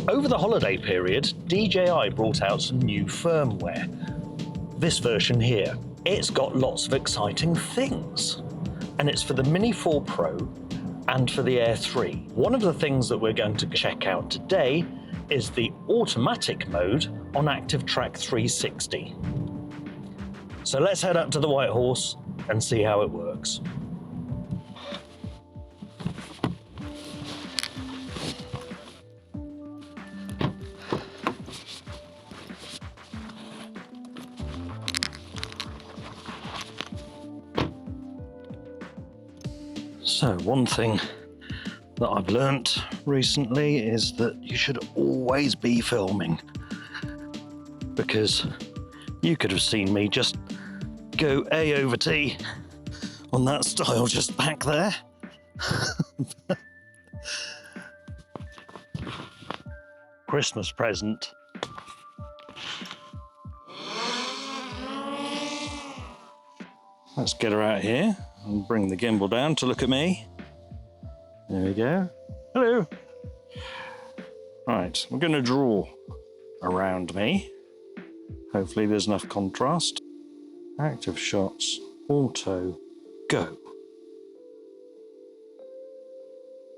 Over the holiday period, DJI brought out some new firmware. This version here. It's got lots of exciting things. And it's for the Mini 4 Pro and for the Air 3. One of the things that we're going to check out today is the automatic mode on ActiveTrack 360. So let's head up to the White Horse and see how it works. So one thing that I've learnt recently is that you should always be filming, because you could have seen me just go A over T on that style just back there. Christmas present. Let's get her out here and bring the gimbal down to look at me. There we go. Hello. Right, I'm going to draw around me. Hopefully there's enough contrast. Activeshots AUTO, go.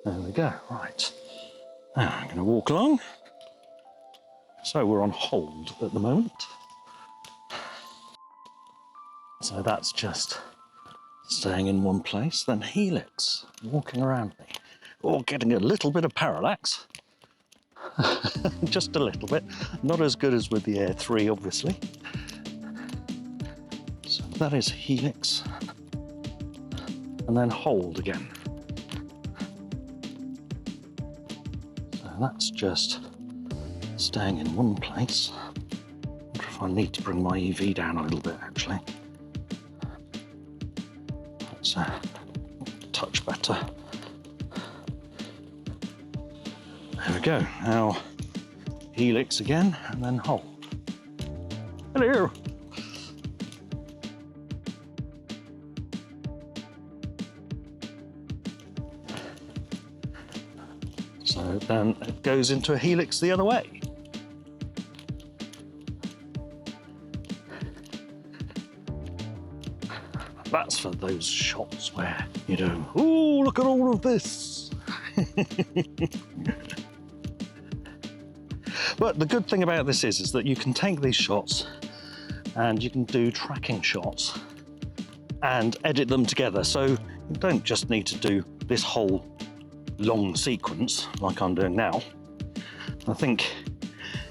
There we go, right. Now I'm going to walk along. So we're on hold at the moment. So that's just staying in one place, then helix, walking around me, or getting a little bit of parallax. Just a little bit, not as good as with the Air 3, obviously. So that is helix, and then hold again. So that's just staying in one place. I wonder if I need to bring my EV down a little bit, actually. That's a touch better. There we go. Now helix again, and then hold. Hello. So then it goes into a helix the other way. That's for those shots where you do, oh, look at all of this. But the good thing about this is that you can take these shots and you can do tracking shots and edit them together. So you don't just need to do this whole long sequence like I'm doing now. I think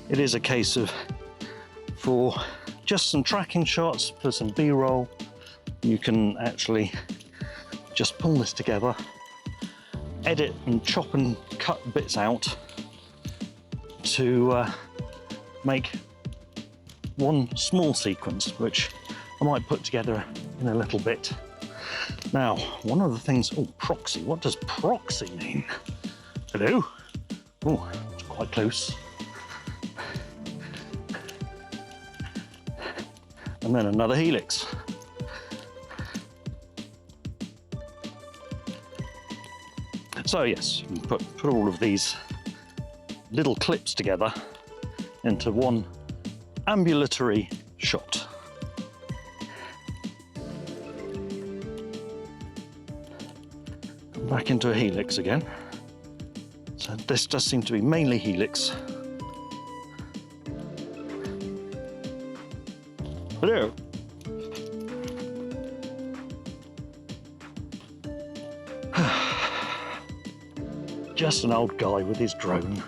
it is a case of, for just some tracking shots, for some B-roll, you can actually just pull this together, edit and chop and cut bits out to make one small sequence, which I might put together in a little bit. Now, one of the things, oh, proxy, what does proxy mean? Hello? Oh, it's quite close. And then another helix. So yes, you put all of these little clips together into one ambulatory shot. Come back into a helix again. So this does seem to be mainly helix. Hello. Just an old guy with his drone.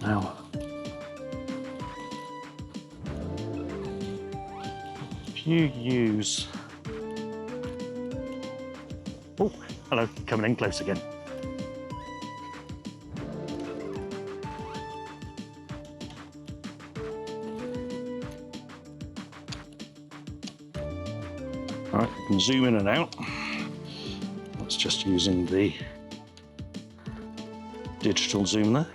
Now, if you use... Oh, hello, coming in close again. All right, you can zoom in and out. That's just using the digital zoom there.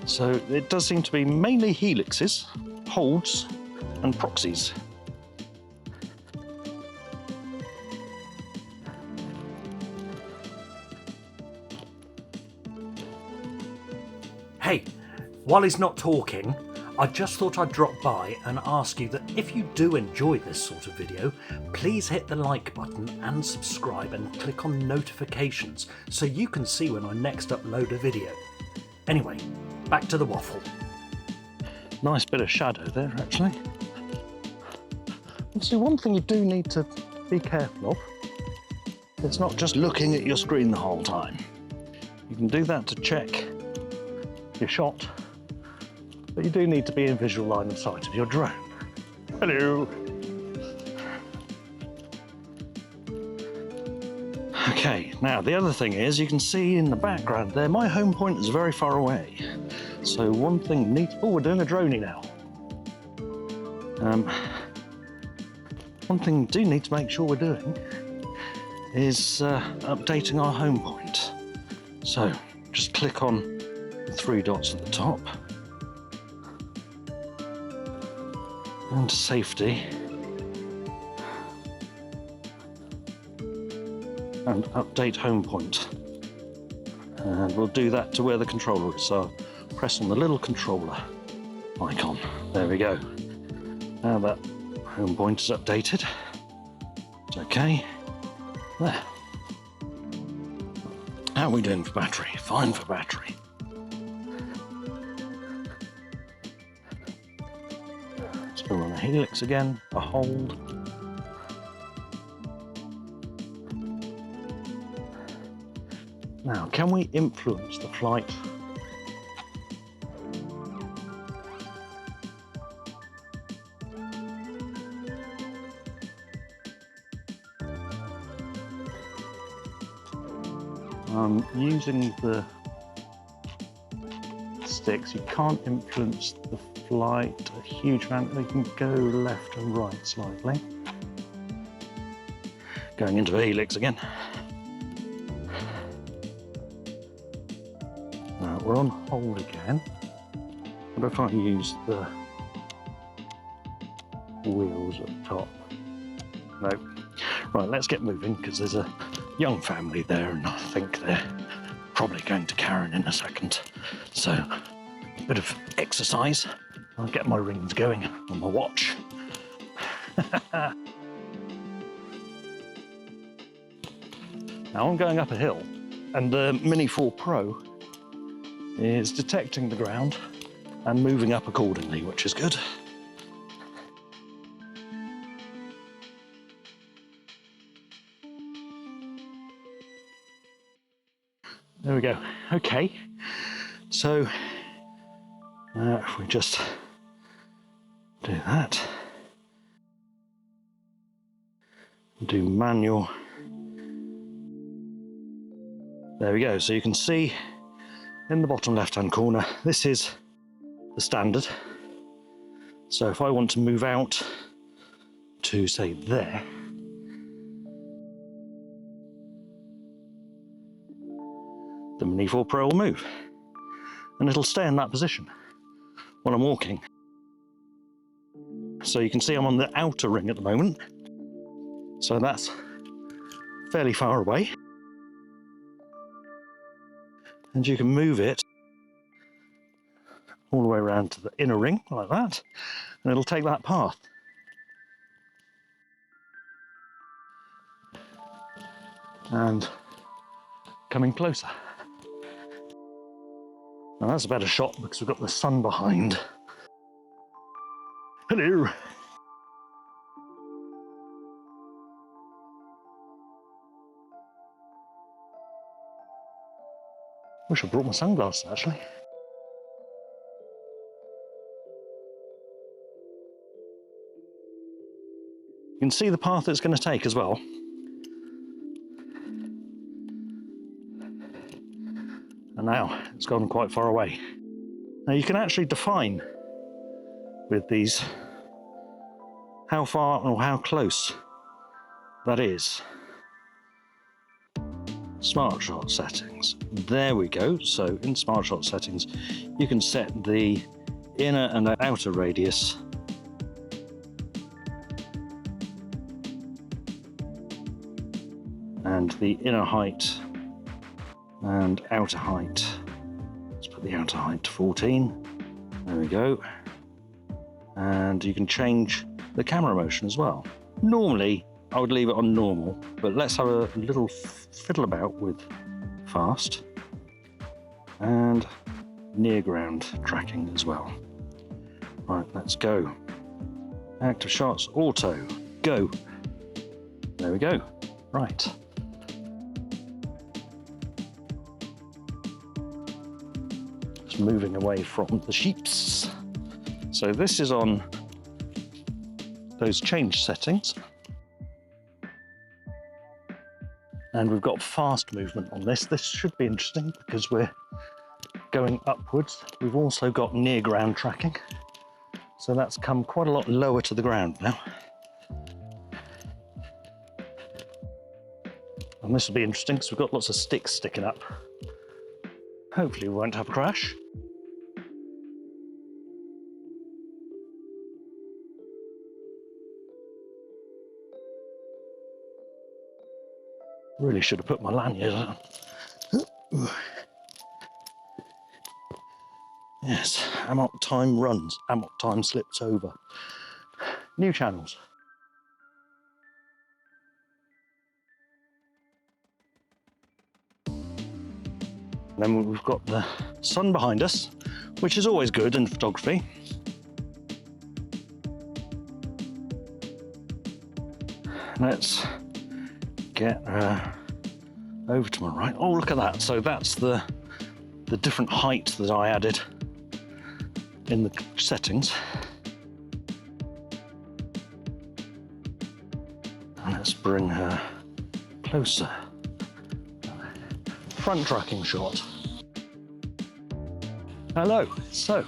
So it does seem to be mainly helixes, holds and proxies. Hey, while he's not talking, I just thought I'd drop by and ask you that if you do enjoy this sort of video, please hit the like button and subscribe and click on notifications so you can see when I next upload a video. Anyway, back to the waffle. Nice bit of shadow there, actually. And see, one thing you do need to be careful of, it's not just looking at your screen the whole time. You can do that to check your shot, but you do need to be in visual line of sight of your drone. Hello. Okay, now the other thing is, you can see in the background there, my home point is very far away. So one thing oh, we're doing a droney now. One thing we do need to make sure we're doing is updating our home point. So just click on the 3 dots at the top. And safety. And update home point. And we'll do that to where the controller is. So press on the little controller icon. There we go. Now that home point is updated. It's okay. There. How are we doing for battery? Fine for battery. So we're on a helix again, a hold. Now, can we influence the flight? Using the sticks, you can't influence the flight a huge amount. They can go left and right slightly. Going into a helix again. Now we're on hold again. What if I use the wheels at the top? No. Right, let's get moving because there's a young family there and I think they're probably going to Karen in a second. So, a bit of exercise. I'll get my rings going on my watch. Now I'm going up a hill and the Mini 4 Pro is detecting the ground and moving up accordingly, which is good. There we go. Okay, so if we just do that, do manual. There we go. So you can see in the bottom left-hand corner, this is the standard. So if I want to move out to, say, there, the Mini 4 Pro will move and it'll stay in that position when I'm walking. So you can see I'm on the outer ring at the moment, so that's fairly far away, and you can move it all the way around to the inner ring like that and it'll take that path. And coming closer. Now that's a better shot because we've got the sun behind. Hello. Wish I brought my sunglasses actually. You can see the path it's going to take as well. And now it's gone quite far away. Now you can actually define with these how far or how close that is. Smart Shot settings. There we go. So in Smart Shot settings, you can set the inner and the outer radius. And the inner height and outer height. Let's put the outer height to 14. There we go. And you can change the camera motion as well. Normally, I would leave it on normal, but let's have a little fiddle about with fast and near ground tracking as well. Right, let's go. Activeshots Auto, go. There we go. Right. Just moving away from the sheeps. So this is on those change settings. And we've got fast movement on this. This should be interesting because we're going upwards. We've also got near ground tracking. So that's come quite a lot lower to the ground now. And this will be interesting because we've got lots of sticks sticking up. Hopefully we won't have a crash. Really should have put my lanyard on. Yes, amok time runs, amok time slips over. New channels. And then we've got the sun behind us, which is always good in photography. Let's get over to my right. Oh, look at that. So that's the different height that I added in the settings. And let's bring her closer. Front tracking shot. Hello. So,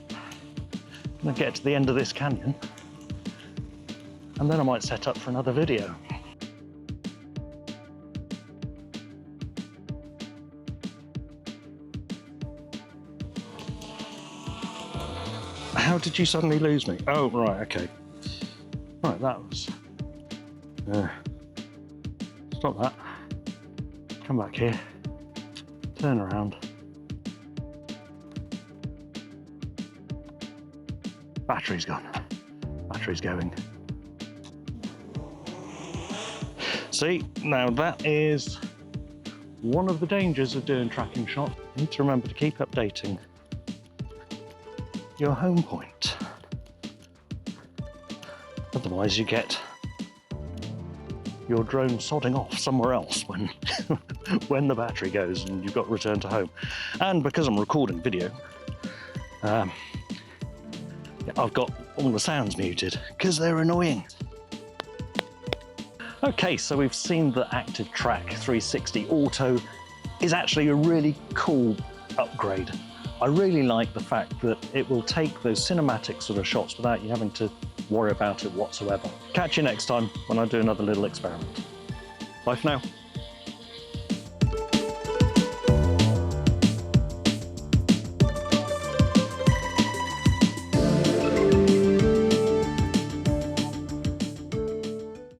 I'm gonna get to the end of this canyon, and then I might set up for another video. How did you suddenly lose me? Oh, right, okay. Right, that was... stop that. Come back here. Turn around. Battery's gone. Battery's going. See, now that is one of the dangers of doing tracking shots. You need to remember to keep updating your home point. Otherwise you get your drone sodding off somewhere else when when the battery goes and you've got to return to home. And because I'm recording video, I've got all the sounds muted because they're annoying. Okay, so we've seen the ActiveTrack 360 Auto is actually a really cool upgrade. I really like the fact that it will take those cinematic sort of shots without you having to worry about it whatsoever. Catch you next time when I do another little experiment. Bye for now.